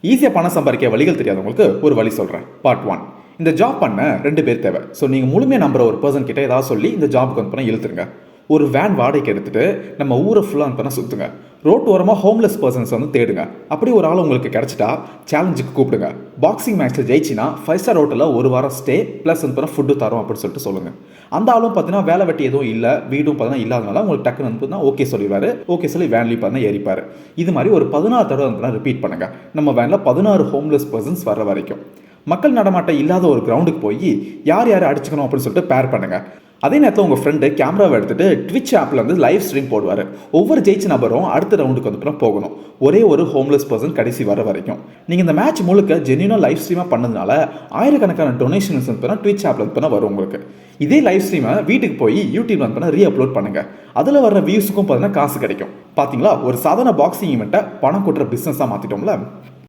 ஈஸியாக பணம் சம்பாதிக்க வழிகள் தெரியாதவங்களுக்கு ஒரு வழி சொல்கிறேன். பார்ட் 1. இந்த ஜாப் பண்ண 2 பேர் தேவை. ஸோ நீங்கள் முழுமையாக நம்புற ஒரு பர்சன் கிட்ட ஏதாவது சொல்லி இந்த ஜாபுக்கு வந்து பண்ண இழுத்துருங்க. ஒரு வேன் வாடகைக்கு எடுத்துகிட்டு நம்ம ஊரை ஃபுல்லாக வந்து பண்ண சுற்றுங்க. ரோட்டு ஓரமாக ஹோம்லெஸ் பர்சன்ஸ் வந்து தேடுங்க. அப்படி ஒரு ஆள் உங்களுக்கு கிடச்சிட்டா சேலஞ்சுக்கு கூப்பிடுங்க. பாக்ஸிங் மேட்ச்சில் ஜெயிச்சினா 5 ஸ்டார் ஹோட்டலில் ஒரு வாரம் ஸ்டே ப்ளஸ் வந்து பண்ண ஃபுட்டு தரோம் அப்படின்னு சொல்லிட்டு சொல்லுங்கள். அந்த ஆளும் பார்த்தீங்கன்னா வேலை வெட்டி எதுவும் இல்லை, வீடும் பார்த்தீங்கன்னா இல்லாதனால உங்களுக்கு டக்குன்னு வந்து ஓகே சொல்லிடுவார். ஓகே சொல்லி வேன்லேயும் பார்த்தீங்கன்னா ஏறிப்பார். இது மாதிரி ஒரு 16 தடவை வந்து ரிப்பீட் பண்ணுங்கள். நம்ம வேனில் 16 ஹோம்லெஸ் பர்சன்ஸ் வர வரைக்கும் மக்கள் நடமாட்டம் இல்லாத ஒரு கிரவுண்டுக்கு போய் யார் யார் அடிச்சுக்கணும் அப்படின்னு சொல்லிட்டு பேர் பண்ணுங்கள். அதே நேரத்தில் உங்கள் ஃப்ரெண்டு கேமராவை எடுத்துகிட்டு ட்விட்ச் ஆப்பில் வந்து லைவ் ஸ்ட்ரீம் போடுவார். ஒவ்வொரு ஜெயிச்ச நபரும் அடுத்த ரவுண்டுக்கு வந்து போகணும். ஒரே ஒரு ஹோம்லெஸ் பர்சன் கடைசி வர வரைக்கும். நீங்கள் இந்த மேட்ச் முழுக்க ஜென்யூனாக லைவ் ஸ்ட்ரீமாக பண்ணதுனால ஆயிரக்கணக்கான டொனேஷன்ஸ் வந்து ட்விட்ச் ஆப்பில் வந்து வரும் உங்களுக்கு. இதே லைவ் ஸ்ட்ரீமை வீட்டுக்கு போய் யூடியூப் வந்து ரீ அப்லோட் பண்ணுங்கள். அதில் வர வியூஸுக்கும் பார்த்தீங்கன்னா காசு கிடைக்கும். பார்த்தீங்களா, ஒரு சாதாரண பாக்ஸிங் ஈவெண்ட்டை பணம் கொட்டுற பிஸ்னஸாக மாற்றிட்டோம்ல.